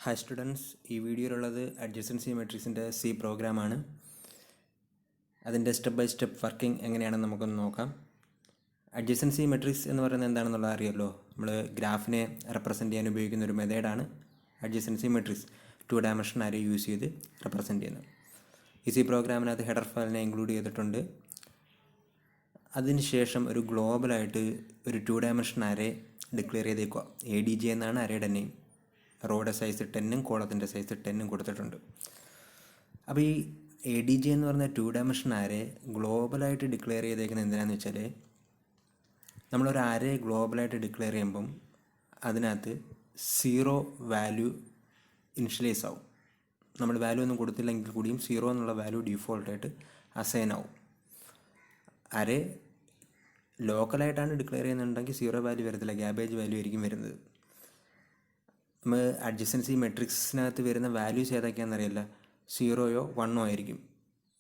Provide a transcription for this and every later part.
Hi students, ഈ വീഡിയോയിലുള്ളത് adjacency മെട്രിക്സിൻ്റെ C പ്രോഗ്രാമാണ്. അതിൻ്റെ സ്റ്റെപ്പ് ബൈ സ്റ്റെപ്പ് വർക്കിംഗ് എങ്ങനെയാണെന്ന് നമുക്കൊന്ന് നോക്കാം. അഡ്ജസൻസി മെട്രിക്സ് എന്ന് പറയുന്നത് എന്താണെന്നുള്ളത് അറിയാമല്ലോ. നമ്മൾ ഗ്രാഫിനെ റെപ്രസെൻറ്റ് ചെയ്യാൻ ഉപയോഗിക്കുന്ന ഒരു മെത്തേഡാണ് adjacency matrix. 2 dimension array use ചെയ്ത് റെപ്രസെൻറ്റ് ചെയ്യുന്നത്. ഈ സി പ്രോഗ്രാമിനകത്ത് ഹെഡർ ഫയലിനെ ഇൻക്ലൂഡ് ചെയ്തിട്ടുണ്ട്. അതിനുശേഷം ഒരു ഗ്ലോബലായിട്ട് ഒരു 2 ഡയമെൻഷൻ അറേ ഡിക്ലെയർ ചെയ്തേക്കുക. ADJ എന്നാണ് അറേയുടെ നെയിം. റോയുടെ സൈസ് 10ഉം കോളത്തിൻ്റെ സൈസ് 10ഉം കൊടുത്തിട്ടുണ്ട്. അപ്പോൾ ഈ ADJ എന്ന് പറഞ്ഞ 2 ഡയമെൻഷൻ അറേ ഗ്ലോബലായിട്ട് ഡിക്ലെയർ ചെയ്തേക്കുന്നത് എന്തിനാണെന്ന് വെച്ചാൽ, നമ്മളൊരു അറേ ഗ്ലോബലായിട്ട് ഡിക്ലെയർ ചെയ്യുമ്പം അതിനകത്ത് 0 വാല്യൂ ഇനിഷ്യലൈസ് ആവും. നമ്മൾ വാല്യൂ ഒന്നും കൊടുത്തില്ലെങ്കിൽ കൂടിയും 0 എന്നുള്ള വാല്യൂ ഡീഫോൾട്ടായിട്ട് അസൈൻ ആവും. അറേ ലോക്കലായിട്ടാണ് ഡിക്ലെയർ ചെയ്യുന്നുണ്ടെങ്കിൽ 0 വാല്യൂ വരത്തില്ല, ഗ്യാബേജ് വാല്യൂ ആയിരിക്കും വരുന്നത്. നമ്മൾ അഡ്ജസൻസി മെട്രിക്സിനകത്ത് വരുന്ന വാല്യൂസ് ഏതൊക്കെയാണെന്നറിയില്ല. 0യോ 1ഓ ആയിരിക്കും.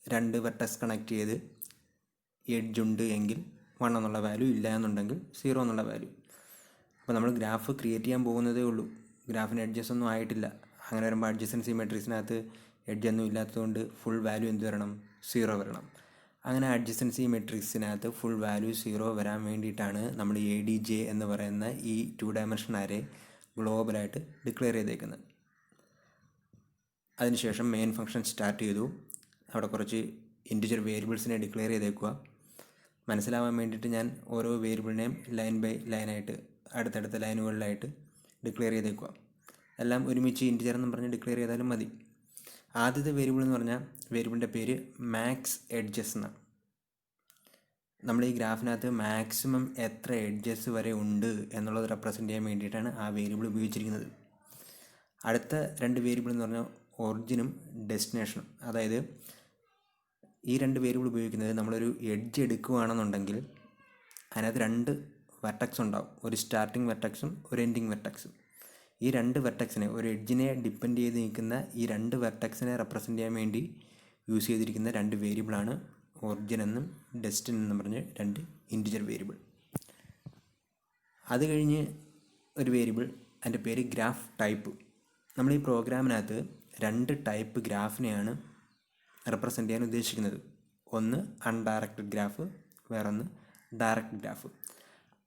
2 വെർട്ടക്സ് കണക്ട് ചെയ്ത് എഡ്ജ് ഉണ്ട് എങ്കിൽ 1 എന്നുള്ള വാല്യൂ, ഇല്ല എന്നുണ്ടെങ്കിൽ 0 എന്നുള്ള വാല്യൂ. അപ്പോൾ നമ്മൾ ഗ്രാഫ് ക്രിയേറ്റ് ചെയ്യാൻ പോകുന്നതേ ഉള്ളൂ, ഗ്രാഫിന് എഡ്ജസ് ഒന്നും ആയിട്ടില്ല. അങ്ങനെ വരുമ്പോൾ അഡ്ജസൻസി മെട്രിക്സിനകത്ത് എഡ്ജൊന്നും ഇല്ലാത്തതുകൊണ്ട് ഫുൾ വാല്യൂ എന്ത് വരണം? 0 വരണം. അങ്ങനെ അഡ്ജസൻസി മെട്രിക്സിനകത്ത് ഫുൾ വാല്യൂ 0 വരാൻ വേണ്ടിയിട്ടാണ് നമ്മൾ ADJ എന്ന് പറയുന്ന ഈ 2 ഡയമെൻഷൻ അറേ ഗ്ലോബലായിട്ട് ഡിക്ലെയർ ചെയ്തേക്കുന്നത്. അതിനുശേഷം മെയിൻ ഫംഗ്ഷൻ സ്റ്റാർട്ട് ചെയ്തു. അവിടെ കുറച്ച് ഇൻറ്റിജർ വേരിയബിൾസിനെ ഡിക്ലെയർ ചെയ്തേക്കുക. മനസ്സിലാവാൻ വേണ്ടിയിട്ട് ഞാൻ ഓരോ വേരിയബിളിനെയും ലൈൻ ബൈ ലൈനായിട്ട് അടുത്തടുത്ത ലൈനുകളിലായിട്ട് ഡിക്ലെയർ ചെയ്തേക്കുക. എല്ലാം ഒരുമിച്ച് ഇൻറ്റിജർ എന്ന് പറഞ്ഞ് ഡിക്ലെയർ ചെയ്താലും മതി. ആദ്യത്തെ വേരിയബിൾ എന്ന് പറഞ്ഞാൽ വേരിയബിളിൻ്റെ പേര് മാക്സ് എഡ്ജസ് എന്നാണ്. നമ്മൾ ഈ ഗ്രാഫിനകത്ത് മാക്സിമം എത്ര എഡ്ജസ് വരെ ഉണ്ട് എന്നുള്ളത് റെപ്രസെൻറ്റ് ചെയ്യാൻ വേണ്ടിയിട്ടാണ് ആ വേരിയബിൾ ഉപയോഗിച്ചിരിക്കുന്നത്. അടുത്ത 2 വേരിയബിൾ എന്ന് പറഞ്ഞാൽ ഒറിജിനും ഡെസ്റ്റിനേഷനും. അതായത് ഈ 2 വേരിയബിൾ ഉപയോഗിക്കുന്നത്, നമ്മളൊരു എഡ്ജ് എടുക്കുകയാണെന്നുണ്ടെങ്കിൽ അതിനകത്ത് 2 വെർട്ടക്സ് ഉണ്ടാവും. ഒരു സ്റ്റാർട്ടിങ് വെർട്ടക്സും ഒരു എൻഡിങ് വെർട്ടക്സും. ഈ 2 വെർട്ടക്സിനെ, ഒരു എഡ്ജിനെ ഡിപ്പെൻഡ് ചെയ്ത് നിൽക്കുന്ന ഈ 2 വെർട്ടക്സിനെ റെപ്രസെൻറ്റ് ചെയ്യാൻ വേണ്ടി യൂസ് ചെയ്തിരിക്കുന്ന 2 വേരിയബിളാണ് ഒറിജിൻ എന്നും ഡെസ്റ്റിൻ എന്നും പറഞ്ഞ് 2 ഇൻറ്റിജർ വേരിയബിൾ. അത് കഴിഞ്ഞ് ഒരു വേരിയബിൾ, അതിൻ്റെ പേര് ഗ്രാഫ് ടൈപ്പ്. നമ്മൾ ഈ പ്രോഗ്രാമിനകത്ത് 2 ടൈപ്പ് ഗ്രാഫിനെയാണ് റെപ്രസെൻറ്റ് ചെയ്യാൻ ഉദ്ദേശിക്കുന്നത്. ഒന്ന് അൺഡയറക്റ്റഡ് ഗ്രാഫ്, വേറൊന്ന് ഡയറക്റ്റ് ഗ്രാഫ്.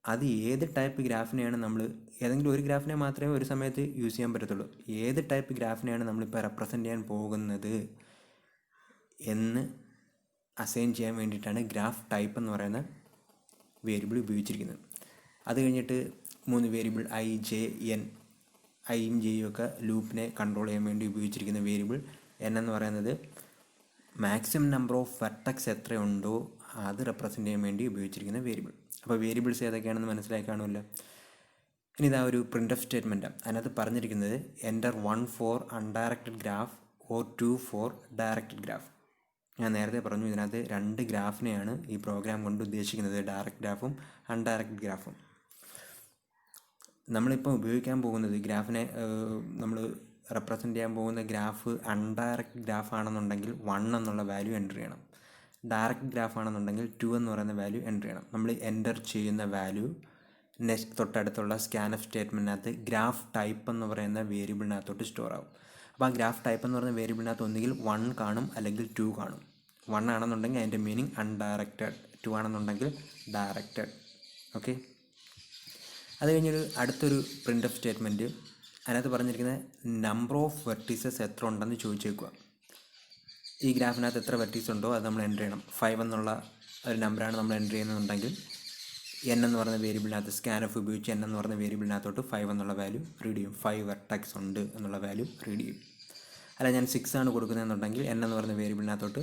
അത് ഏത് ടൈപ്പ് ഗ്രാഫിനെയാണ് നമ്മൾ, ഏതെങ്കിലും ഒരു ഗ്രാഫിനെ മാത്രമേ ഒരു സമയത്ത് യൂസ് ചെയ്യാൻ പറ്റത്തുള്ളൂ. ഏത് ടൈപ്പ് ഗ്രാഫിനെയാണ് നമ്മളിപ്പോൾ റെപ്രസെൻറ്റ് ചെയ്യാൻ പോകുന്നത് എന്ന് അസൈൻ ചെയ്യാൻ വേണ്ടിയിട്ടാണ് ഗ്രാഫ് ടൈപ്പ് എന്ന് പറയുന്ന വേരിയബിൾ ഉപയോഗിച്ചിരിക്കുന്നത്. അത് കഴിഞ്ഞിട്ട് 3 വേരിയബിൾ I, J, N. ഐയും ജെയും ഒക്കെ ലൂപ്പിനെ കൺട്രോൾ ചെയ്യാൻ വേണ്ടി ഉപയോഗിച്ചിരിക്കുന്ന വേരിയബിൾ. N എന്ന് പറയുന്നത് മാക്സിമം നമ്പർ ഓഫ് വെർട്ടക്സ് എത്രയുണ്ടോ അത് റെപ്രസെൻറ്റ് ചെയ്യാൻ വേണ്ടി ഉപയോഗിച്ചിരിക്കുന്ന വേരിയബിൾ. അപ്പോൾ വേരിയബിൾസ് ഏതൊക്കെയാണെന്ന് മനസ്സിലായി കാണുമല്ലോ. ഇനി ഇതാ ഒരു പ്രിൻ്റ് ഓഫ് സ്റ്റേറ്റ്മെൻറ്റാണ്. അതിനകത്ത് പറഞ്ഞിരിക്കുന്നത് enter 1 for undirected graph or 2 for directed graph. ഞാൻ നേരത്തെ പറഞ്ഞു, ഇതിനകത്ത് 2 ഗ്രാഫിനെയാണ് ഈ പ്രോഗ്രാം കൊണ്ട് ഉദ്ദേശിക്കുന്നത്, ഡയറക്റ്റ് ഗ്രാഫും അൺഡയറക്റ്റ് ഗ്രാഫും. നമ്മളിപ്പോൾ ഉപയോഗിക്കാൻ പോകുന്നത് ഗ്രാഫിനെ, നമ്മൾ റെപ്രസെൻറ്റ് ചെയ്യാൻ പോകുന്ന ഗ്രാഫ് അൺഡയറക്റ്റ് ഗ്രാഫ് ആണെന്നുണ്ടെങ്കിൽ 1 എന്നുള്ള വാല്യൂ എൻ്റർ ചെയ്യണം. ഡയറക്റ്റ് ഗ്രാഫ് ആണെന്നുണ്ടെങ്കിൽ 2 എന്ന് പറയുന്ന വാല്യൂ എൻ്റർ ചെയ്യണം. നമ്മൾ എൻ്റർ ചെയ്യുന്ന വാല്യൂ നെക്സ്റ്റ് തൊട്ടടുത്തുള്ള സ്കാൻഎഫ് സ്റ്റേറ്റ്മെൻറ്റിനകത്ത് ഗ്രാഫ് ടൈപ്പ് എന്ന് പറയുന്ന വേരിയബിളിനകത്തോട്ട് സ്റ്റോർ ആവും. അപ്പോൾ ആ ഗ്രാഫ് ടൈപ്പ് എന്ന് പറയുന്ന വേരിയബിളിനകത്ത് ഒന്നുകിൽ 1 കാണും അല്ലെങ്കിൽ 2 കാണും. 1 ആണെന്നുണ്ടെങ്കിൽ അതിൻ്റെ മീനിങ് അൺഡയറക്റ്റഡ്, 2 ആണെന്നുണ്ടെങ്കിൽ ഡയറക്റ്റഡ്. ഓക്കെ. അത് കഴിഞ്ഞൊരു അടുത്തൊരു പ്രിൻ്റ് ഓഫ് സ്റ്റേറ്റ്മെൻറ്റ്. അതിനകത്ത് പറഞ്ഞിരിക്കുന്ന നമ്പർ ഓഫ് വെർട്ടീസസ് എത്ര ഉണ്ടെന്ന് ചോദിച്ചേക്കുക. ഈ ഗ്രാഫിനകത്ത് എത്ര വെർട്ടീസ് ഉണ്ടോ അത് നമ്മൾ എൻ്റർ ചെയ്യണം. 5 എന്നുള്ള ഒരു നമ്പറാണ് നമ്മൾ എൻ്റർ ചെയ്യുന്നുണ്ടെങ്കിൽ N എന്ന് പറയുന്ന വേരിയബിളിനകത്ത് സ്കാൻഎഫ് ഉപയോഗിച്ച് N എന്ന് പറയുന്ന വേരിയബിളിനകത്തോട്ട് 5 എന്നുള്ള വാല്യൂ റീഡ് ചെയ്യും. 5 വെർട്ടക്സ് ഉണ്ട് എന്നുള്ള വാല്യൂ റീഡ് ചെയ്യും. അല്ല, ഞാൻ 6 ആണ് കൊടുക്കുന്നതെന്നുണ്ടെങ്കിൽ N എന്ന് പറയുന്ന വേരിയബിളിനകത്തോട്ട്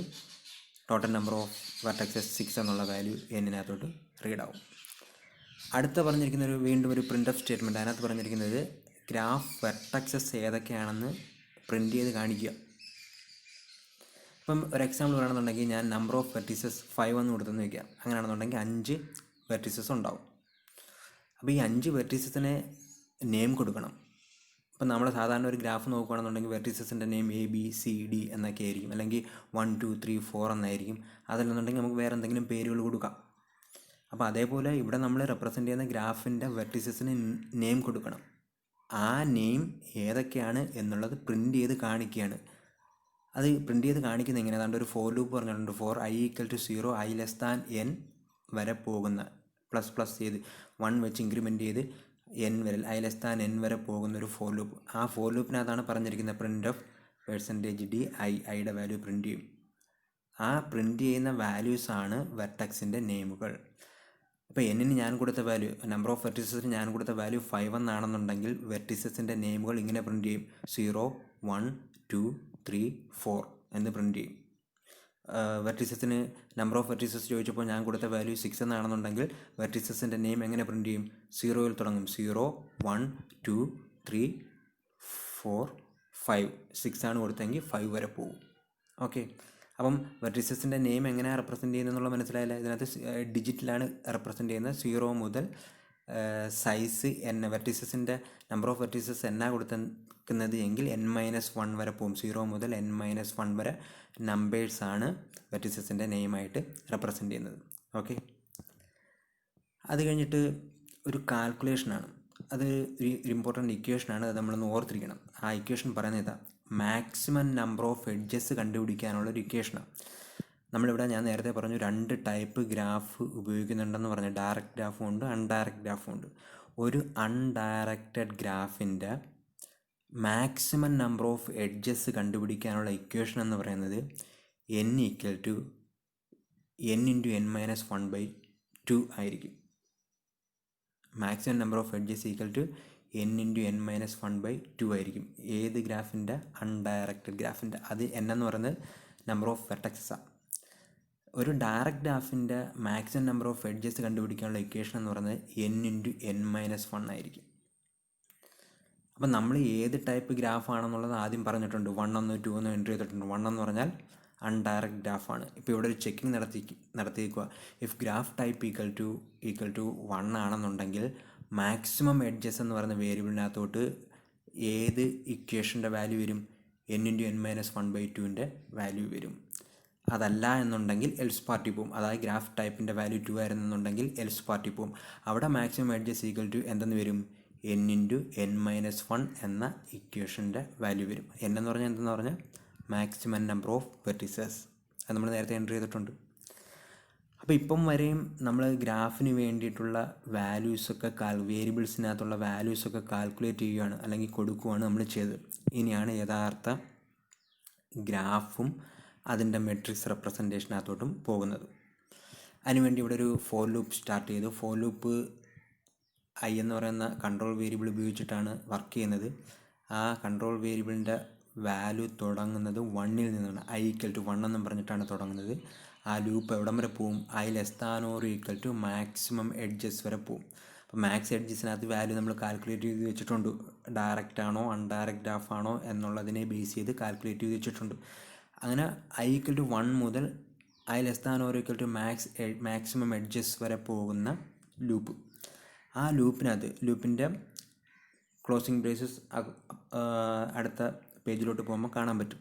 ടോട്ടൽ നമ്പർ ഓഫ് വെർട്ടക്സസ് 6 എന്നുള്ള വാല്യൂ N-നകത്തോട്ട് റീഡ് ആവും. അടുത്ത പറഞ്ഞിരിക്കുന്ന വീണ്ടും ഒരു പ്രിൻ്റ് ഓഫ് സ്റ്റേറ്റ്മെൻറ്റ്. അതിനകത്ത് പറഞ്ഞിരിക്കുന്നത് ഗ്രാഫ് വെർട്ടക്സസ് ഏതൊക്കെയാണെന്ന് പ്രിൻ്റ് ചെയ്ത് കാണിക്കുക. ഇപ്പം ഒരു എക്സാമ്പിൾ വേണമെന്നുണ്ടെങ്കിൽ ഞാൻ നമ്പർ ഓഫ് വെർട്ടീസസ് 5 എന്ന് കൊടുത്തെന്ന് വയ്ക്കുക. അങ്ങനെയാണെന്നുണ്ടെങ്കിൽ 5 വെർട്ടീസസ് ഉണ്ടാവും. അപ്പോൾ ഈ 5 വെർട്ടീസസിനെ നെയിം കൊടുക്കണം. ഇപ്പം നമ്മൾ സാധാരണ ഒരു ഗ്രാഫ് നോക്കുകയാണെന്നുണ്ടെങ്കിൽ വെർട്ടീസസിൻ്റെ നെയിം ABCD എന്നൊക്കെ ആയിരിക്കും, അല്ലെങ്കിൽ 1 2 3 4 എന്നായിരിക്കും. അതല്ലെന്നുണ്ടെങ്കിൽ നമുക്ക് വേറെ എന്തെങ്കിലും പേരുകൾ കൊടുക്കാം. അപ്പോൾ അതേപോലെ ഇവിടെ നമ്മൾ റെപ്രസെൻറ്റ് ചെയ്യുന്ന ഗ്രാഫിൻ്റെ വെർട്ടീസസിന് നെയിം കൊടുക്കണം. ആ നെയിം ഏതൊക്കെയാണ് എന്നുള്ളത് പ്രിൻ്റ് ചെയ്ത് കാണിക്കുകയാണ്. അത് പ്രിൻ്റ് ചെയ്ത് കാണിക്കുന്നത് എങ്ങനെ? അതാണ്ട് ഒരു ഫോർ ലൂപ്പ് പറഞ്ഞിട്ടുണ്ട്. ഫോർ i = 0, i n വരെ പോകുന്ന പ്ലസ് ചെയ്ത് 1 വെച്ച് ഇൻക്രിമെൻറ്റ് ചെയ്ത് n വരെ i n വരെ പോകുന്ന ഒരു ഫോർ ലൂപ്പ്. ആ ഫോർ ലൂപ്പിനകത്താണ് പറഞ്ഞിരിക്കുന്നത് printf %d ഐയുടെ വാല്യൂ പ്രിൻ്റ് ചെയ്യും. ആ പ്രിൻ്റ് ചെയ്യുന്ന വാല്യൂസാണ് വെർട്ടക്സിൻ്റെ നെയിമുകൾ. ഇപ്പോൾ എന്നിന് ഞാൻ കൊടുത്ത വാല്യൂ, നമ്പർ ഓഫ് വെർട്ടിസസിന് ഞാൻ കൊടുത്ത വാല്യൂ 5 എന്നാണെന്നുണ്ടെങ്കിൽ വെർട്ടിസസിൻ്റെ നെയിമുകൾ ഇങ്ങനെ പ്രിൻ്റ് ചെയ്യും: 0, 1, 2, 3, 4 എന്ന് പ്രിൻ്റ് ചെയ്യും. വെർട്ടിസസിന് നമ്പർ ഓഫ് വെർട്ടിസസ് ചോദിച്ചപ്പോൾ ഞാൻ കൊടുത്ത വാല്യൂ 6 എന്നാണെന്നുണ്ടെങ്കിൽ വെർട്ടിസസിൻ്റെ നെയിം എങ്ങനെ പ്രിൻ്റ് ചെയ്യും? 0-ൽ തുടങ്ങും. 0, 1, 2, 3, 4, 5. 6 ആണ് കൊടുത്തെങ്കിൽ 5 വരെ പോകും. ഓക്കെ, അപ്പം വെർട്ടിസസിൻ്റെ നെയിം എങ്ങനെയാണ് റെപ്രസെൻറ്റ് ചെയ്യുന്നതെന്നുള്ള മനസ്സിലായില്ല. ഇതിനകത്ത് ഡിജിറ്റിലാണ് റെപ്രസെൻറ്റ് ചെയ്യുന്നത്. 0 മുതൽ സൈസ് n, വെർട്ടിസസിൻ്റെ നമ്പർ ഓഫ് വെർട്ടിസസ് എന്നാണ് കൊടുക്കുന്നത് എങ്കിൽ n-1 വരെ പോകും. 0 മുതൽ n-1 വരെ നമ്പേഴ്സാണ് വെർട്ടിസസിൻ്റെ നെയിമായിട്ട് റെപ്രസെൻറ്റ് ചെയ്യുന്നത്. ഓക്കെ, അത് കഴിഞ്ഞിട്ട് ഒരു കാൽക്കുലേഷനാണ്. അത് ഒരു ഇമ്പോർട്ടൻ്റ് ഇക്വേഷനാണ്. അത് നമ്മളൊന്ന് ഓർത്തിരിക്കണം. ആ ഇക്വേഷൻ പറയുന്നത് ഇതാ: മാക്സിമം നമ്പർ ഓഫ് എഡ്ജസ് കണ്ടുപിടിക്കാനുള്ളൊരു ഇക്വേഷനാണ്. നമ്മളിവിടെ ഞാൻ നേരത്തെ പറഞ്ഞു 2 ടൈപ്പ് ഗ്രാഫ് ഉപയോഗിക്കുന്നുണ്ടെന്ന് പറഞ്ഞു. ഡയറക്റ്റ് ഗ്രാഫും ഉണ്ട്, അൺഡയറക്റ്റ് ഗ്രാഫും ഉണ്ട്. ഒരു അൺഡയറക്റ്റഡ് ഗ്രാഫിൻ്റെ മാക്സിമം നമ്പർ ഓഫ് എഡ്ജസ് കണ്ടുപിടിക്കാനുള്ള ഇക്വേഷൻ എന്ന് പറയുന്നത് n = n × n-1/2 ആയിരിക്കും. Maximum number of edges n × n-1/2 ആയിരിക്കും. ഏത് ഗ്രാഫിൻ്റെ? അൺഡയറക്റ്റഡ് ഗ്രാഫിൻ്റെ. അത് n എന്ന് പറയുന്നത് നമ്പർ ഓഫ് വെർട്ടക്സസാണ്. ഒരു ഡയറക്റ്റ് ഗ്രാഫിൻ്റെ മാക്സിമം നമ്പർ ഓഫ് എഡ്ജസ് കണ്ടുപിടിക്കാനുള്ള ഇക്വേഷൻ എന്ന് പറയുന്നത് n × n-1 ആയിരിക്കും. അപ്പം നമ്മൾ ഏത് ടൈപ്പ് ഗ്രാഫാണെന്നുള്ളത് ആദ്യം പറഞ്ഞിട്ടുണ്ട്. 1 എന്നോ 2 എന്നോ എൻട്രി ചെയ്തിട്ടുണ്ട്. 1 എന്ന് പറഞ്ഞാൽ അൺഡയറക്റ്റ് ഗ്രാഫാണ്. ഇപ്പോൾ ഇവിടെ ഒരു ചെക്കിങ് നടത്തിയിരിക്കുക. If graph type equal to 1 ആണെന്നുണ്ടെങ്കിൽ മാക്സിമം എഡ്ജസ് എന്ന് പറയുന്ന വേരിയബിളിനകത്തോട്ട് ഏത് ഇക്വേഷൻ്റെ വാല്യൂ വരും? n × n-1/2ൻ്റെ വാല്യൂ വരും. അതല്ല എന്നുണ്ടെങ്കിൽ എൽസ് പാർട്ടി പോകും. അതായത് ഗ്രാഫ് ടൈപ്പിൻ്റെ വാല്യൂ 2 ആയിരുന്നെന്നുണ്ടെങ്കിൽ എൽസ് പാർട്ടി പോകും. അവിടെ മാക്സിമം എഡ്ജസ് എന്തെന്ന് വരും? n × n-1 എന്ന ഇക്വേഷൻ്റെ വാല്യൂ വരും. n എന്ന് പറഞ്ഞാൽ എന്തെന്ന് പറഞ്ഞാൽ മാക്സിമം നമ്പർ ഓഫ് വെർട്ടിസസ്. അത് നമ്മൾ നേരത്തെ എൻട്രി ചെയ്തിട്ടുണ്ട്. അപ്പോൾ ഇപ്പം വരെയും നമ്മൾ ഗ്രാഫിന് വേണ്ടിയിട്ടുള്ള വാല്യൂസൊക്കെ വേരിയബിൾസിനകത്തുള്ള വാല്യൂസൊക്കെ കാൽക്കുലേറ്റ് ചെയ്യുകയാണ്, അല്ലെങ്കിൽ കൊടുക്കുകയാണ് നമ്മൾ ചെയ്തത്. ഇനിയാണ് യഥാർത്ഥ ഗ്രാഫും അതിൻ്റെ മെട്രിക്സ് റെപ്രസെൻറ്റേഷനകത്തോട്ടും പോകുന്നത്. അതിനുവേണ്ടി ഇവിടെ ഒരു ഫോർ ലൂപ്പ് സ്റ്റാർട്ട് ചെയ്തു. ഫോർ ലൂപ്പ് i എന്ന് പറയുന്ന കൺട്രോൾ വേരിയബിൾ ഉപയോഗിച്ചിട്ടാണ് വർക്ക് ചെയ്യുന്നത്. ആ കൺട്രോൾ വേരിയബിളിൻ്റെ വാല്യൂ തുടങ്ങുന്നത് 1-ൽ നിന്നാണ്. i = 1 എന്നും പറഞ്ഞിട്ടാണ് തുടങ്ങുന്നത്. ആ ലൂപ്പ് എവിടം വരെ പോവും? i <= മാക്സിമം എഡ്ജസ് വരെ പോവും. അപ്പോൾ മാക്സ് എഡ്ജസിനകത്ത് വാല്യൂ നമ്മൾ കാൽക്കുലേറ്റ് ചെയ്ത് വെച്ചിട്ടുണ്ട്. ഡയറക്റ്റ് ആണോ അൺഡയറക്റ്റ് ഗ്രാഫ് ആണോ എന്നുള്ളതിനെ ബേസ് ചെയ്ത് കാൽക്കുലേറ്റ് ചെയ്ത് വെച്ചിട്ടുണ്ട്. അങ്ങനെ i = 1 മുതൽ i <= മാക്സിമം എഡ്ജസ് വരെ പോകുന്ന ലൂപ്പ്. ആ ലൂപ്പിൻ്റെ ക്ലോസിംഗ് ബ്രേസസ് അടുത്ത പേജിലോട്ട് പോകുമ്പോൾ കാണാൻ പറ്റും.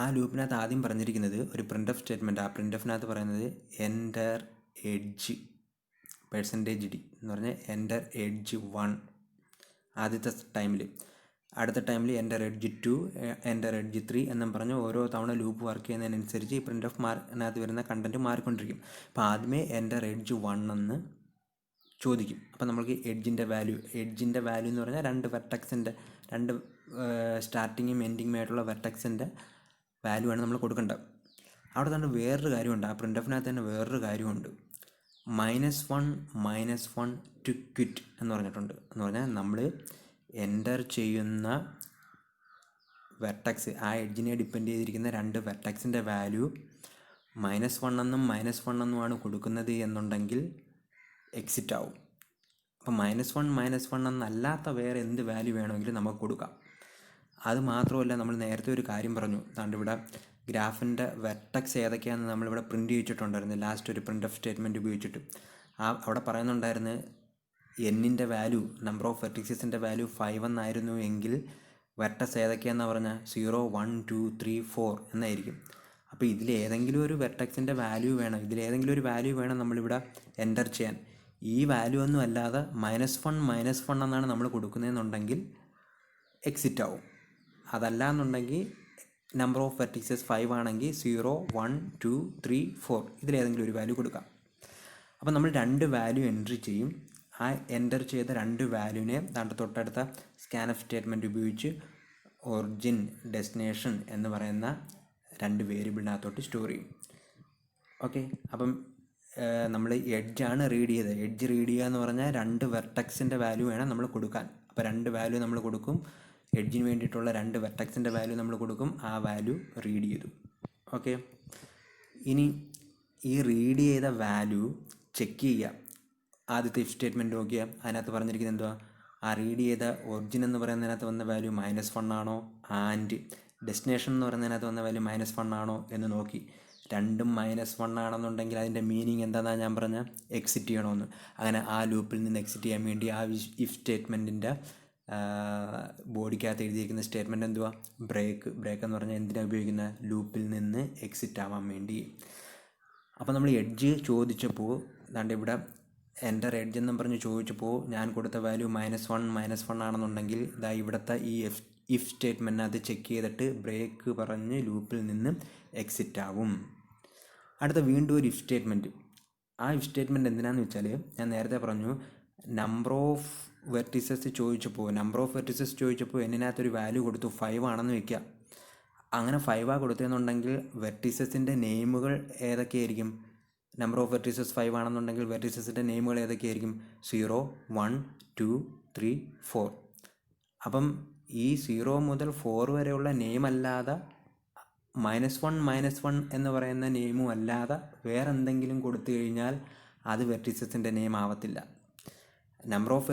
ആ ലൂപ്പിനകത്ത് ആദ്യം പറഞ്ഞിരിക്കുന്നത് ഒരു printf സ്റ്റേറ്റ്മെൻറ്റ്. ആ printfനകത്ത് പറയുന്നത് എൻ്റർ എഡ്ജ് %d എന്ന് പറഞ്ഞാൽ എൻ്റർ എഡ്ജ് 1 ആദ്യത്തെ ടൈമിൽ. അടുത്ത ടൈമിൽ എൻ്റർ എഡ്ജ് 2, എൻ്റർ എഡ്ജ് 3 എന്നും പറഞ്ഞ് ഓരോ തവണ ലൂപ്പ് വർക്ക് ചെയ്യുന്നതിനനുസരിച്ച് ഈ printfനകത്ത് വരുന്ന കണ്ടൻറ്റ് മാറിക്കൊണ്ടിരിക്കും. അപ്പോൾ ആദ്യമേ എൻ്റർ എഡ്ജ് 1 എന്ന് ചോദിക്കും. അപ്പോൾ നമ്മൾക്ക് എഡ്ജിൻ്റെ വാല്യൂ എന്ന് പറഞ്ഞാൽ 2 വെർട്ടക്സിൻ്റെ 2 സ്റ്റാർട്ടിങ്ങും എൻഡിങ്ങും ആയിട്ടുള്ള വെർട്ടക്സിൻ്റെ വാല്യൂ ആണ് നമ്മൾ കൊടുക്കേണ്ടത്. അവിടെ തന്നെ വേറൊരു കാര്യമുണ്ട്. ആ പ്രിൻ്റഫിനകത്ത് തന്നെ വേറൊരു കാര്യമുണ്ട്. -1 ടു ക്വിറ്റ് എന്ന് പറഞ്ഞിട്ടുണ്ട്. എന്ന് പറഞ്ഞാൽ നമ്മൾ എൻ്റർ ചെയ്യുന്ന വെർട്ടക്സ്, ആ എഡ്ജിനെ ഡിപ്പെൻഡ് ചെയ്തിരിക്കുന്ന 2 വെർട്ടക്സിൻ്റെ വാല്യൂ -1 എന്നും -1 എന്നുമാണ് കൊടുക്കുന്നത് എന്നുണ്ടെങ്കിൽ എക്സിറ്റ് ആവും. അപ്പോൾ -1 എന്നല്ലാത്ത വേറെ എന്ത് വാല്യൂ വേണമെങ്കിലും നമുക്ക് കൊടുക്കാം. അത് മാത്രമല്ല, നമ്മൾ നേരത്തെ ഒരു കാര്യം പറഞ്ഞു. അതുകൊണ്ട് ഇവിടെ ഗ്രാഫിൻ്റെ വെർട്ടക്സ് ഏതൊക്കെയാണെന്ന് നമ്മളിവിടെ പ്രിൻ്റ് ചെയ്തിട്ടുണ്ടായിരുന്നു ലാസ്റ്റ് ഒരു printf സ്റ്റേറ്റ്മെൻറ്റ് ഉപയോഗിച്ചിട്ട്. അവിടെ പറയുന്നുണ്ടായിരുന്നു എന്നിൻ്റെ വാല്യൂ, നമ്പർ ഓഫ് വെർട്ടിക്സിൻ്റെ വാല്യൂ 5 എന്നായിരുന്നു എങ്കിൽ വെർട്ടക്സ് ഏതൊക്കെയാണെന്ന് പറഞ്ഞാൽ 0, 1, 2, 3, 4 എന്നായിരിക്കും. അപ്പോൾ ഇതിലേതെങ്കിലും ഒരു വെർട്ടക്സിൻ്റെ വാല്യൂ വേണം, ഇതിലേതെങ്കിലും ഒരു വാല്യൂ വേണം നമ്മളിവിടെ എൻ്റർ ചെയ്യാൻ. ഈ വാല്യൂ ഒന്നും അല്ലാതെ -1 എന്നാണ് നമ്മൾ കൊടുക്കുന്നതെന്നുണ്ടെങ്കിൽ എക്സിറ്റ് ആവും. അതല്ല എന്നുണ്ടെങ്കിൽ നമ്പർ ഓഫ് വെർട്ടിക്സസ് 5 ആണെങ്കിൽ 0, 1, 2, 3, 4 ഇതിലേതെങ്കിലും ഒരു വാല്യൂ കൊടുക്കാം. അപ്പോൾ നമ്മൾ 2 വാല്യൂ എൻട്രി ചെയ്യും. ആ എൻ്റർ ചെയ്ത 2 വാല്യൂവിനെ തൊട്ടടുത്ത സ്കാൻഎഫ് സ്റ്റേറ്റ്മെൻറ്റ് ഉപയോഗിച്ച് ഒറിജിൻ, ഡെസ്റ്റിനേഷൻ എന്ന് പറയുന്ന 2 വേരിയബിളിനകത്തോട്ട് സ്റ്റോർ ചെയ്യും. ഓക്കെ, അപ്പം നമ്മൾ എഡ്ജാണ് റീഡ് ചെയ്തത്. എഡ്ജ് റീഡ് ചെയ്യുക എന്ന് പറഞ്ഞാൽ 2 വെർട്ടക്സിൻ്റെ വാല്യൂ വേണം നമ്മൾ കൊടുക്കാൻ. അപ്പോൾ 2 വാല്യൂ നമ്മൾ കൊടുക്കും. എഡ്ജിന് വേണ്ടിയിട്ടുള്ള 2 വെർട്ടക്സിൻ്റെ വാല്യൂ നമ്മൾ കൊടുക്കും. ആ വാല്യൂ റീഡ് ചെയ്തു. ഓക്കെ, ഇനി ഈ റീഡ് ചെയ്ത വാല്യൂ ചെക്ക് ചെയ്യുക. ആദ്യത്തെ ഇഫ് സ്റ്റേറ്റ്മെൻറ്റ് നോക്കിയാൽ അതിനകത്ത് പറഞ്ഞിരിക്കുന്നത് എന്തുവാ? ആ റീഡ് ചെയ്ത ഒറിജിൻ എന്ന് പറയുന്നതിനകത്ത് വന്ന വാല്യൂ -1 ആണോ, ആൻഡ് ഡെസ്റ്റിനേഷൻ എന്ന് പറയുന്നതിനകത്ത് വന്ന വാല്യൂ -1 ആണോ എന്ന് നോക്കി. രണ്ടും -1 ആണെന്നുണ്ടെങ്കിൽ അതിൻ്റെ മീനിങ് എന്താണെന്നാണ് ഞാൻ പറഞ്ഞ എക്സിറ്റ് ചെയ്യണമെന്ന്. അങ്ങനെ ആ ലൂപ്പിൽ നിന്ന് എക്സിറ്റ് ചെയ്യാൻ വേണ്ടി ആ ഇഫ് സ്റ്റേറ്റ്മെൻറ്റിൻ്റെ ബോഡിക്കകത്ത് എഴുതിയിരിക്കുന്ന സ്റ്റേറ്റ്മെൻറ്റ് എന്തുവാ? ബ്രേക്ക് എന്ന് പറഞ്ഞാൽ എന്തിനാണ് ഉപയോഗിക്കുന്ന? ലൂപ്പിൽ നിന്ന് എക്സിറ്റ് ആവാൻ വേണ്ടി. അപ്പോൾ നമ്മൾ എഡ്ജ് ചോദിച്ചപ്പോൾ ദാണ്ട് ഇവിടെ എൻ്റർ എഡ്ജ് എന്നും പറഞ്ഞ് ചോദിച്ചപ്പോൾ ഞാൻ കൊടുത്ത വാല്യൂ -1 ആണെന്നുണ്ടെങ്കിൽ ഇതാ ഇവിടുത്തെ ഈ ഇഫ് സ്റ്റേറ്റ്മെൻറ്റിനകത്ത് ചെക്ക് ചെയ്തിട്ട് ബ്രേക്ക് പറഞ്ഞ് ലൂപ്പിൽ നിന്ന് എക്സിറ്റ് ആവും. അടുത്ത വീണ്ടും ഒരു ഇഫ് സ്റ്റേറ്റ്മെൻറ്റ്. ആ ഇഫ് സ്റ്റേറ്റ്മെൻറ്റ് എന്തിനാണെന്ന് വെച്ചാൽ ഞാൻ നേരത്തെ പറഞ്ഞു നമ്പർ ഓഫ് വെർട്ടിസസ് ചോദിച്ചപ്പോൾ എന്നിനകത്തൊരു വാല്യൂ കൊടുത്തു 5 ആണെന്ന് വയ്ക്കുക. അങ്ങനെ 5 കൊടുത്തതെന്നുണ്ടെങ്കിൽ വെർട്ടിസസിൻ്റെ നെയിമുകൾ ഏതൊക്കെയായിരിക്കും? നമ്പർ ഓഫ് വെർട്ടിസസ് 5 ആണെന്നുണ്ടെങ്കിൽ വെർട്ടിസസിൻ്റെ നെയിമുകൾ ഏതൊക്കെയായിരിക്കും? 0, 1, 2, 3, 4. അപ്പം ഈ 0 മുതൽ 4 വരെയുള്ള നെയിം അല്ലാതെ -1 എന്ന് പറയുന്ന നെയിമും അല്ലാതെ വേറെ എന്തെങ്കിലും കൊടുത്തു കഴിഞ്ഞാൽ അത് വെർട്ടിസസിൻ്റെ നെയിം ആവത്തില്ല. നമ്പർ ഓഫ്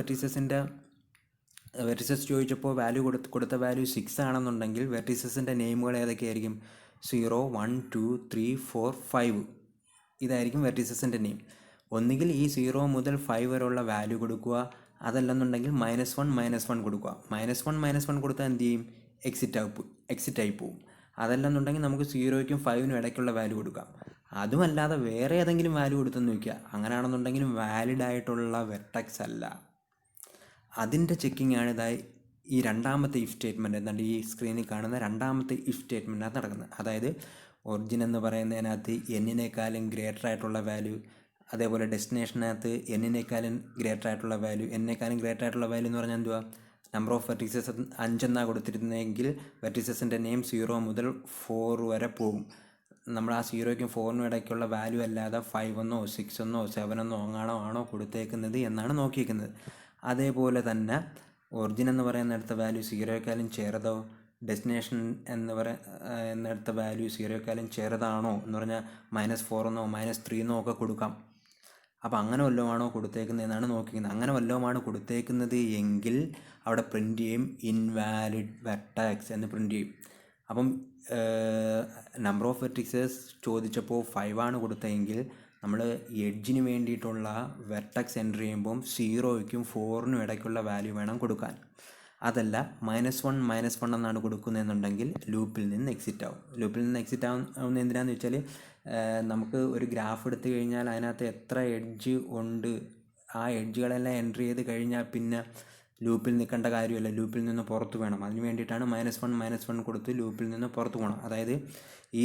വെർട്ടിസസ് ചോദിച്ചപ്പോൾ വാല്യൂ കൊടുത്ത വാല്യൂ 6 ആണെന്നുണ്ടെങ്കിൽ വെർട്ടിസസിൻ്റെ നെയിമുകൾ ഏതൊക്കെയായിരിക്കും? 0, 1, 2, 3, 4, 5 ഇതായിരിക്കും വെർട്ടിസസിൻ്റെ നെയിം. ഒന്നുകിൽ ഈ 0 മുതൽ 5 വരെയുള്ള വാല്യൂ കൊടുക്കുക, അതല്ലെന്നുണ്ടെങ്കിൽ -1 കൊടുക്കുക. -1 കൊടുത്താൽ എന്ത് ചെയ്യും? എക്സിറ്റ് ആയി പോവും. അതല്ലെന്നുണ്ടെങ്കിൽ നമുക്ക് 0ക്കും 5നും ഇടയ്ക്കുള്ള വാല്യൂ കൊടുക്കാം. അതുമല്ലാതെ വേറെ ഏതെങ്കിലും വാല്യൂ കൊടുത്തെന്ന് വയ്ക്കുക. അങ്ങനെയാണെന്നുണ്ടെങ്കിലും വാലിഡ് ആയിട്ടുള്ള വെർട്ടക്സ് അല്ല. അതിൻ്റെ ചെക്കിംഗ് ആണ് ഇതായി ഈ രണ്ടാമത്തെ ഇഫ് സ്റ്റേറ്റ്മെൻറ്റ്. എന്താണ് ഈ സ്ക്രീനിൽ കാണുന്ന രണ്ടാമത്തെ ഇഫ് സ്റ്റേറ്റ്മെൻറ്റിനകത്ത് നടക്കുന്നത്. അതായത് ഒറിജിൻ എന്ന് പറയുന്നതിനകത്ത് എന്നിനേക്കാളും ഗ്രേറ്റർ ആയിട്ടുള്ള വാല്യൂ, അതേപോലെ ഡെസ്റ്റിനേഷനകത്ത് എന്നിനേക്കാളും ഗ്രേറ്റർ ആയിട്ടുള്ള വാല്യൂ എന്ന് പറഞ്ഞാൽ എന്തുവാ? നമ്പർ ഓഫ് വെർട്ടിസസ് 5 എന്നാണ് കൊടുത്തിരുന്നതെങ്കിൽ വെർട്ടിസസിൻ്റെ നെയിം 0 മുതൽ 4 വരെ പോകും. നമ്മൾ ആ 0ക്കും 4നും ഇടയ്ക്കുള്ള വാല്യൂ അല്ലാതെ 5 6 7 ആണോ കൊടുത്തേക്കുന്നത് എന്നാണ് നോക്കിയിരിക്കുന്നത്. അതേപോലെ തന്നെ ഒറിജിൻ എന്ന് പറയുന്നിടത്ത വാല്യൂ 0ക്കാളും ചെറുതോ, ഡെസ്റ്റിനേഷൻ എന്നിടത്ത വാല്യൂ 0ക്കാളും ചെറുതാണോ എന്ന് പറഞ്ഞാൽ -4 -3 ഒക്കെ കൊടുക്കാം. അപ്പോൾ അങ്ങനെ വല്ലതുമാണോ കൊടുത്തേക്കുന്നത് എന്നാണ് നോക്കിക്കുന്നത്. അങ്ങനെ വല്ലതുമാണ് കൊടുത്തേക്കുന്നത് എങ്കിൽ അവിടെ പ്രിൻ്റ് ചെയ്യും ഇൻവാലിഡ് വെർട്ടക്സ് എന്ന് പ്രിൻ്റ് ചെയ്യും. അപ്പം നമ്പർ ഓഫ് വെർട്ടിക്സസ് ചോദിച്ചപ്പോൾ 5 ആണ് കൊടുത്തതെങ്കിൽ നമ്മൾ എഡ്ജിന് വേണ്ടിയിട്ടുള്ള വെർട്ടക്സ് എൻ്റർ ചെയ്യുമ്പം 0ക്കും 4നും ഇടയ്ക്കുള്ള വാല്യൂ വേണം കൊടുക്കാൻ. അതല്ല -1 എന്നാണ് കൊടുക്കുന്നതെന്നുണ്ടെങ്കിൽ ലൂപ്പിൽ നിന്ന് എക്സിറ്റ് ആവും. ലൂപ്പിൽ നിന്ന് എക്സിറ്റ് ആവുന്ന എന്തിനാണെന്ന് വെച്ചാൽ നമുക്ക് ഒരു ഗ്രാഫ് എടുത്തു കഴിഞ്ഞാൽ അതിനകത്ത് എത്ര എഡ്ജ് ഉണ്ട്, ആ എഡ്ജുകളെല്ലാം എൻ്റർ ചെയ്ത് കഴിഞ്ഞാൽ പിന്നെ ലൂപ്പിൽ നിൽക്കേണ്ട കാര്യമല്ല, ലൂപ്പിൽ നിന്ന് പുറത്ത് വേണം. അതിന് വേണ്ടിയിട്ടാണ് -1 കൊടുത്ത് ലൂപ്പിൽ നിന്ന് പുറത്ത് പോകണം. അതായത് ഈ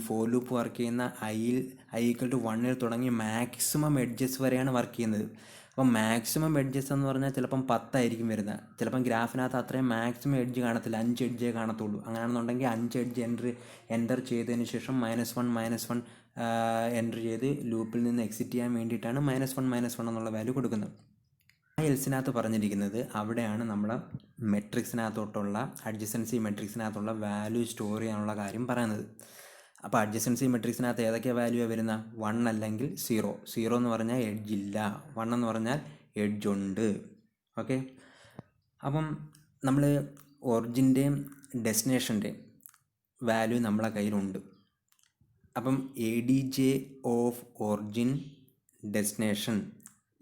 ഫോർ ലൂപ്പ് വർക്ക് ചെയ്യുന്ന i = 1 തുടങ്ങി മാക്സിമം എഡ്ജസ് വരെയാണ് വർക്ക് ചെയ്യുന്നത്. അപ്പം മാക്സിമം എഡ്ജസ് എന്ന് പറഞ്ഞാൽ ചിലപ്പം 10 ആയിരിക്കും വരുന്നത്. ചിലപ്പം ഗ്രാഫിനകത്ത് അത്രയും മാക്സിമം എഡ്ജ് കാണത്തില്ല, 5 എഡ്ജേ കാണത്തുള്ളൂ. അങ്ങനെയാണെന്നുണ്ടെങ്കിൽ 5 എഡ്ജ് എൻ്റർ ചെയ്തതിന് ശേഷം -1 എൻ്റർ ചെയ്ത് ലൂപ്പിൽ നിന്ന് എക്സിറ്റ് ചെയ്യാൻ വേണ്ടിയിട്ടാണ് -1 എന്നുള്ള വാല്യൂ കൊടുക്കുന്നത്. ആ എൽസിനകത്ത് പറഞ്ഞിരിക്കുന്നത് അവിടെയാണ് നമ്മൾ മെട്രിക്സിനകത്തോട്ടുള്ള അഡ്ജസൻസി മെട്രിക്സിനകത്തുള്ള വാല്യൂ സ്റ്റോർ ചെയ്യാനുള്ള കാര്യം പറയുന്നത്. അപ്പോൾ അഡ്ജസൻസി മെട്രിക്സിനകത്ത് ഏതൊക്കെ വാല്യൂ വരുന്ന? 1 അല്ലെങ്കിൽ 0 എന്ന് പറഞ്ഞാൽ എഡ്ജ് ഇല്ല, 1 എന്ന് പറഞ്ഞാൽ എഡ്ജ് ഉണ്ട്. ഓക്കെ, അപ്പം നമ്മൾ ഒറിജിൻ്റെയും ഡെസ്റ്റിനേഷൻ്റെയും വാല്യൂ നമ്മളെ കയ്യിലുണ്ട്. അപ്പം ADJ ഓഫ് ഒറിജിൻ ഡെസ്റ്റിനേഷൻ,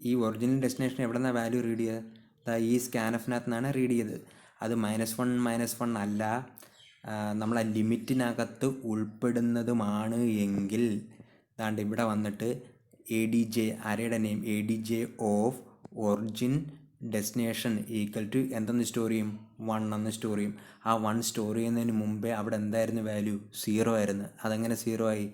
ഈ ഒറിജിനൽ ഡെസ്റ്റിനേഷൻ എവിടെ നിന്നാണ് വാല്യൂ റീഡ് ചെയ്തത്? ഈ സ്കാൻഎഫിനകത്ത് നിന്നാണ് റീഡ് ചെയ്തത്. അത് -1 അല്ല, നമ്മളെ ലിമിറ്റിനകത്ത് ഉൾപ്പെടുന്നതുമാണ് എങ്കിൽ ദാണ്ട് ഇവിടെ വന്നിട്ട് എ ഡി ജെ അറേയുടെ name A D J of origin destination equal to എന്തെന്ന് സ്റ്റോർ ചെയ്യും, 1 എന്ന് സ്റ്റോർ ചെയ്യും. ആ 1 സ്റ്റോർ ചെയ്യുന്നതിന് മുമ്പേ അവിടെ എന്തായിരുന്നു വാല്യൂ, 0 ആയിരുന്നു. അതെങ്ങനെ 0 ആയി?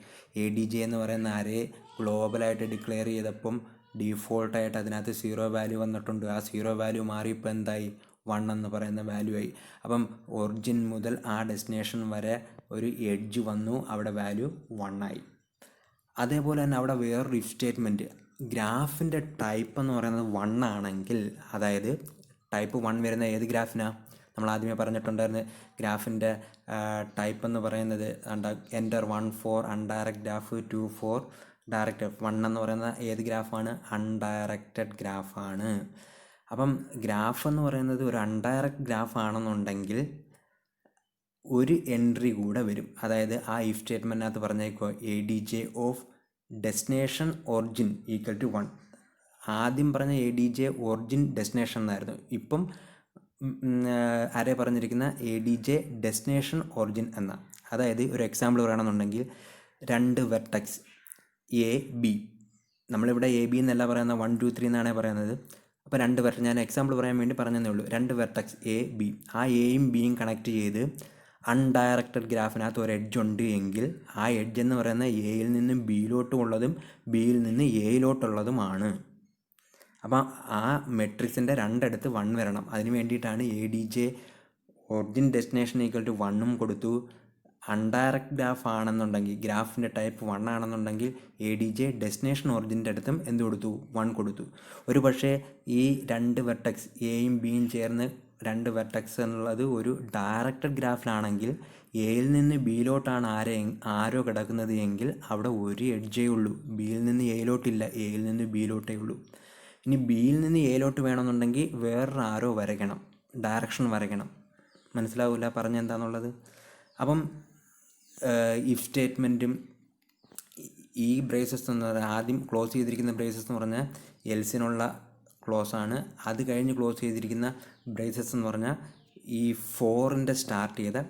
എ ഡി ജെ എന്ന് പറയുന്ന അറേ ഗ്ലോബലായിട്ട് ഡിക്ലെയർ ചെയ്തപ്പം ഡീഫോൾട്ടായിട്ട് അതിനകത്ത് 0 വാല്യൂ വന്നിട്ടുണ്ട്. ആ 0 വാല്യൂ മാറി ഇപ്പോൾ എന്തായി, 1 എന്ന് പറയുന്ന വാല്യൂ ആയി. അപ്പം ഒറിജിൻ മുതൽ ആ ഡെസ്റ്റിനേഷൻ വരെ ഒരു എഡ്ജ് വന്നു, അവിടെ വാല്യൂ 1 ആയി. അതേപോലെ തന്നെ അവിടെ വേറൊരു ഇഫ് സ്റ്റേറ്റ്മെൻറ്റ്, ഗ്രാഫിൻ്റെ ടൈപ്പ് എന്ന് പറയുന്നത് 1 ആണെങ്കിൽ, അതായത് ടൈപ്പ് 1 വരുന്ന ഏത് ഗ്രാഫിനാണ്, നമ്മൾ ആദ്യമേ പറഞ്ഞിട്ടുണ്ടായിരുന്നു ഗ്രാഫിൻ്റെ ടൈപ്പ് എന്ന് പറയുന്നത് enter 1 for undirect graph, 2 for direct. 1 എന്ന് പറയുന്ന ഏത് ഗ്രാഫാണ്, അൺഡയറക്റ്റഡ് ഗ്രാഫാണ്. അപ്പം ഗ്രാഫ് എന്ന് പറയുന്നത് ഒരു അൺഡയറക്റ്റ് ഗ്രാഫ് ആണെന്നുണ്ടെങ്കിൽ ഒരു എൻട്രി കൂടെ വരും. അതായത് ആ ഇഫ് സ്റ്റേറ്റ്മെൻറ്റിനകത്ത് പറഞ്ഞേക്കോ A D J of destination origin equal to 1. ആദ്യം പറഞ്ഞ A D J origin destination എന്നായിരുന്നു. ഇപ്പം ആരെ പറഞ്ഞിരിക്കുന്ന A D J destination origin എന്ന. അതായത് ഒരു എക്സാമ്പിൾ പറയണമെന്നുണ്ടെങ്കിൽ 2 വെർട്ടക്സ് എ ബി, നമ്മളിവിടെ എ ബി എന്നല്ല പറയുന്നത് 1 2 3 എന്നാണ് പറയുന്നത്. അപ്പോൾ 2 വെർട്ടക്സ്, ഞാൻ എക്സാമ്പിൾ പറയാൻ വേണ്ടി പറഞ്ഞതേ ഉള്ളൂ. 2 വെർട്ടക്സ് എ ബി, ആ എയും ബിയും കണക്ട് ചെയ്ത് അൺഡയറക്റ്റഡ് ഗ്രാഫിനകത്ത് ഒരു എഡ്ജ് ഉണ്ട് എങ്കിൽ ആ എഡ്ജ് എന്ന് പറയുന്നത് എയിൽ നിന്നും ബിയിലോട്ടും ഉള്ളതും ബിയിൽ നിന്ന് എയിലോട്ടുള്ളതുമാണ്. അപ്പം ആ മെട്രിക്സിൻ്റെ രണ്ടിടത്ത് 1 വരണം. അതിന് വേണ്ടിയിട്ടാണ് A D J origin destination equal to 1 കൊടുത്തു. അൺഡയറക്റ്റ് ഗ്രാഫ് ആണെന്നുണ്ടെങ്കിൽ, ഗ്രാഫിൻ്റെ ടൈപ്പ് 1 ആണെന്നുണ്ടെങ്കിൽ എ ഡി ജെ ഡെസ്റ്റിനേഷൻ ഒറിജിൻ്റെ അടുത്തും എന്ത് കൊടുത്തു, 1 കൊടുത്തു. ഒരു പക്ഷേ ഈ 2 വെർട്ടക്സ് എയും ബിയും ചേർന്ന് 2 വെർട്ടക്സ് എന്നുള്ളത് ഒരു ഡയറക്റ്റഡ് ഗ്രാഫിലാണെങ്കിൽ എയിൽ നിന്ന് ബിയിലോട്ടാണ് ആരോ കിടക്കുന്നത് എങ്കിൽ അവിടെ ഒരു എഡ്ജേ ഉള്ളൂ. ബിയിൽ നിന്ന് എയിലോട്ടില്ല, എയിൽ നിന്ന് ബിയിലോട്ടേ ഉള്ളൂ. ഇനി ബിയിൽ നിന്ന് എയിലോട്ട് വേണമെന്നുണ്ടെങ്കിൽ വേറൊരു ആരോ വരയ്ക്കണം, ഡയറക്ഷൻ വരയ്ക്കണം. മനസ്സിലാവില്ല പറഞ്ഞ എന്താണെന്നുള്ളത്. അപ്പം ഇഫ് സ്റ്റേറ്റ്മെൻറ്റും ഈ ബ്രേസസ് എന്ന് പറഞ്ഞാൽ ആദ്യം ക്ലോസ് ചെയ്തിരിക്കുന്ന ബ്രേസസ് എന്ന് പറഞ്ഞാൽ എൽസിനുള്ള ക്ലോസ് ആണ്. അത് കഴിഞ്ഞ് ക്ലോസ് ചെയ്തിരിക്കുന്ന ബ്രേസസ് എന്ന് പറഞ്ഞാൽ ഈ 4ൻ്റെ സ്റ്റാർട്ട് ചെയ്ത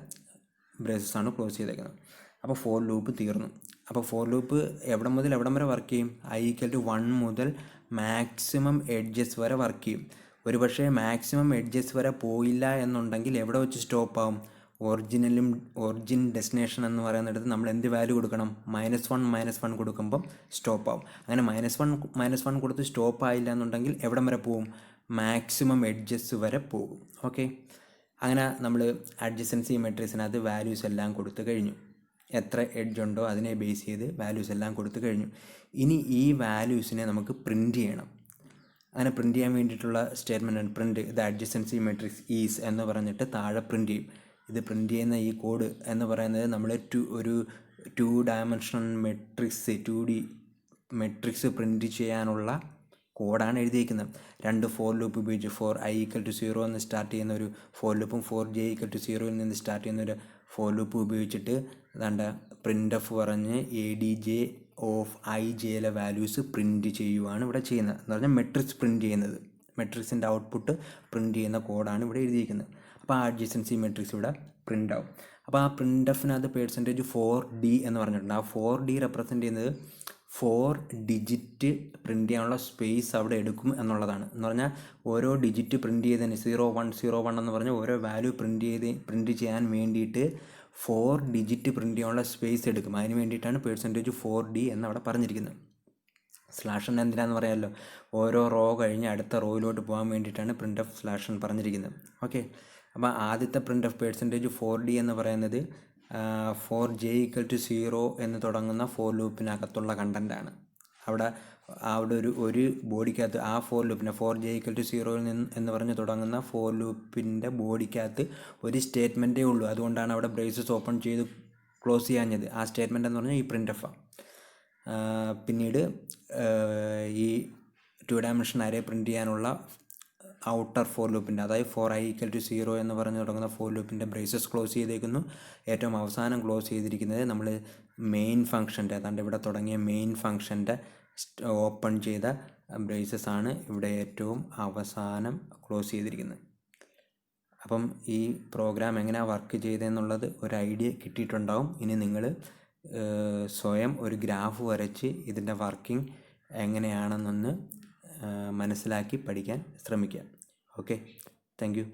ബ്രേസസ് ആണ് ക്ലോസ് ചെയ്തേക്കുന്നത്. അപ്പോൾ ഫോർ ലൂപ്പ് തീർന്നു. അപ്പോൾ ഫോർ ലൂപ്പ് എവിടെ മുതൽ എവിടം വരെ വർക്ക് ചെയ്യും, i ഈക്വൽ ടു 1 മുതൽ മാക്സിമം എഡ്ജസ് വരെ വർക്ക് ചെയ്യും. ഒരു പക്ഷേ മാക്സിമം എഡ്ജസ് വരെ പോയില്ല എന്നുണ്ടെങ്കിൽ എവിടെ വെച്ച് സ്റ്റോപ്പ് ആവും, ഒറിജിൻ ഡെസ്റ്റിനേഷൻ എന്ന് പറയുന്നിടത്ത് നമ്മൾ എന്ത് വാല്യൂ കൊടുക്കണം, -1 കൊടുക്കുമ്പം സ്റ്റോപ്പ് ആവും. അങ്ങനെ -1 കൊടുത്ത് സ്റ്റോപ്പ് ആയില്ല എന്നുണ്ടെങ്കിൽ എവിടം വരെ പോവും, മാക്സിമം എഡ്ജസ് വരെ പോകും. ഓക്കെ, അങ്ങനെ നമ്മൾ അഡ്ജസൻസി മെട്രിക്സിനകത്ത് വാല്യൂസ് എല്ലാം കൊടുത്തു കഴിഞ്ഞു. എത്ര എഡ്ജ് ഉണ്ടോ അതിനെ ബേസ് ചെയ്ത് വാല്യൂസ് എല്ലാം കൊടുത്തു കഴിഞ്ഞു. ഇനി ഈ വാല്യൂസിനെ നമുക്ക് പ്രിൻറ്റ് ചെയ്യണം. അങ്ങനെ പ്രിൻറ്റ് ചെയ്യാൻ വേണ്ടിയിട്ടുള്ള സ്റ്റേറ്റ്മെൻറ്റാണ് print the adjacency matrix is എന്ന് പറഞ്ഞിട്ട് താഴെ പ്രിൻറ്റ് ചെയ്യും. ഇത് പ്രിൻറ്റ് ചെയ്യുന്ന ഈ കോഡ് എന്ന് പറയുന്നത് നമ്മൾ ഒരു 2 dimensional matrix 2D matrix print ചെയ്യാനുള്ള കോഡാണ് എഴുതിയിരിക്കുന്നത്. 2 ഫോർ ലൂപ്പ് ഉപയോഗിച്ച് ഫോർ i ഈക്വൽ ടു 0 എന്ന് സ്റ്റാർട്ട് ചെയ്യുന്ന ഒരു ഫോർ ലൂപ്പും ഫോർ j ഈക്വൽ ടു 0ൽ നിന്ന് സ്റ്റാർട്ട് ചെയ്യുന്ന ഒരു ഫോർ ലൂപ്പ് ഉപയോഗിച്ചിട്ട് അതാണ്ട് പ്രിൻ്റ് എഫ് പറഞ്ഞ് A D J of I ജെയിലെ വാല്യൂസ് പ്രിൻറ്റ് ചെയ്യുവാണ് ഇവിടെ ചെയ്യുന്നത്. എന്ന് പറഞ്ഞാൽ മെട്രിക്സ് പ്രിൻറ്റ് ചെയ്യുന്നത്, മെട്രിക്സിൻ്റെ ഔട്ട്പുട്ട് പ്രിൻറ്റ് ചെയ്യുന്ന കോഡാണ് ഇവിടെ എഴുതിയിരിക്കുന്നത്. അപ്പോൾ ആ അഡ്ജസൻസി മെട്രിക്സ് ഇവിടെ പ്രിൻ്റ് ആവും. അപ്പോൾ ആ പ്രിൻ്റ് എഫിനകത്ത് %4D എന്ന് പറഞ്ഞിട്ടുണ്ട്. ആ 4D റെപ്രസെൻറ്റ് ചെയ്യുന്നത് 4 ഡിജിറ്റ് പ്രിൻറ്റ് ചെയ്യാനുള്ള സ്പേസ് അവിടെ എടുക്കും എന്നുള്ളതാണ്. എന്ന് പറഞ്ഞാൽ ഓരോ ഡിജിറ്റ് പ്രിൻറ്റ് ചെയ്തതിന് 0101 എന്ന് പറഞ്ഞാൽ ഓരോ വാല്യൂ പ്രിൻറ്റ് ചെയ്യാൻ വേണ്ടിയിട്ട് 4 ഡിജിറ്റ് പ്രിൻറ്റ് ചെയ്യാനുള്ള സ്പേസ് എടുക്കും. അതിന് വേണ്ടിയിട്ടാണ് %4D എന്നവിടെ പറഞ്ഞിരിക്കുന്നത്. /n എന്തിനാന്ന് പറയാമല്ലോ, ഓരോ റോ കഴിഞ്ഞ് അടുത്ത റോയിലോട്ട് പോകാൻ വേണ്ടിയിട്ടാണ് printf/n പറഞ്ഞിരിക്കുന്നത്. ഓക്കെ, അപ്പോൾ ആദ്യത്തെ printf %4D എന്ന് പറയുന്നത് ഫോർ j ഈക്വൽ ടു 0 എന്ന് തുടങ്ങുന്ന ഫോർ ലൂപ്പിനകത്തുള്ള കണ്ടൻ്റാണ്. അവിടെ ഒരു ബോഡിക്കകത്ത് ആ ഫോർ ലൂപ്പിനെ ഫോർ j ഈക്വൽ ടു 0 എന്ന് പറഞ്ഞ് തുടങ്ങുന്ന ഫോർ ലൂപ്പിൻ്റെ ബോഡിക്കകത്ത് ഒരു സ്റ്റേറ്റ്മെൻറ്റേ ഉള്ളൂ. അതുകൊണ്ടാണ് അവിടെ ബ്രേസസ് ഓപ്പൺ ചെയ്ത് ക്ലോസ് ചെയ്യാഞ്ഞത്. ആ സ്റ്റേറ്റ്മെൻറ്റ് എന്ന് പറഞ്ഞാൽ ഈ printf ആണ്. പിന്നീട് ഈ 2 ഡയമെൻഷൻ അറേ പ്രിൻറ്റ് ചെയ്യാനുള്ള ഔട്ടർ ഫോർ ലൂപ്പിൻ്റെ, അതായത് ഫോർ i ഈക്വൽ ടു 0 എന്ന് പറഞ്ഞ് തുടങ്ങുന്ന ഫോർ ലൂപ്പിൻ്റെ ബ്രേസസ് ക്ലോസ് ചെയ്തേക്കുന്നു. ഏറ്റവും അവസാനം ക്ലോസ് ചെയ്തിരിക്കുന്നത് നമ്മൾ മെയിൻ ഫംഗ്ഷൻ്റെ, അതാണ്ട് ഇവിടെ തുടങ്ങിയ മെയിൻ ഫംഗ്ഷൻ്റെ ഓപ്പൺ ചെയ്ത ബ്രേസസ് ആണ് ഇവിടെ ഏറ്റവും അവസാനം ക്ലോസ് ചെയ്തിരിക്കുന്നത്. അപ്പം ഈ പ്രോഗ്രാം എങ്ങനെയാണ് വർക്ക് ചെയ്തതെന്നുള്ളത് ഒരു ഐഡിയ കിട്ടിയിട്ടുണ്ടാവും. ഇനി നിങ്ങൾ സ്വയം ഒരു ഗ്രാഫ് വരച്ച് ഇതിൻ്റെ വർക്കിംഗ് എങ്ങനെയാണെന്നൊന്ന് മനസ്സിലാക്കി പഠിക്കാൻ ശ്രമിക്കുക. Okay, thank you.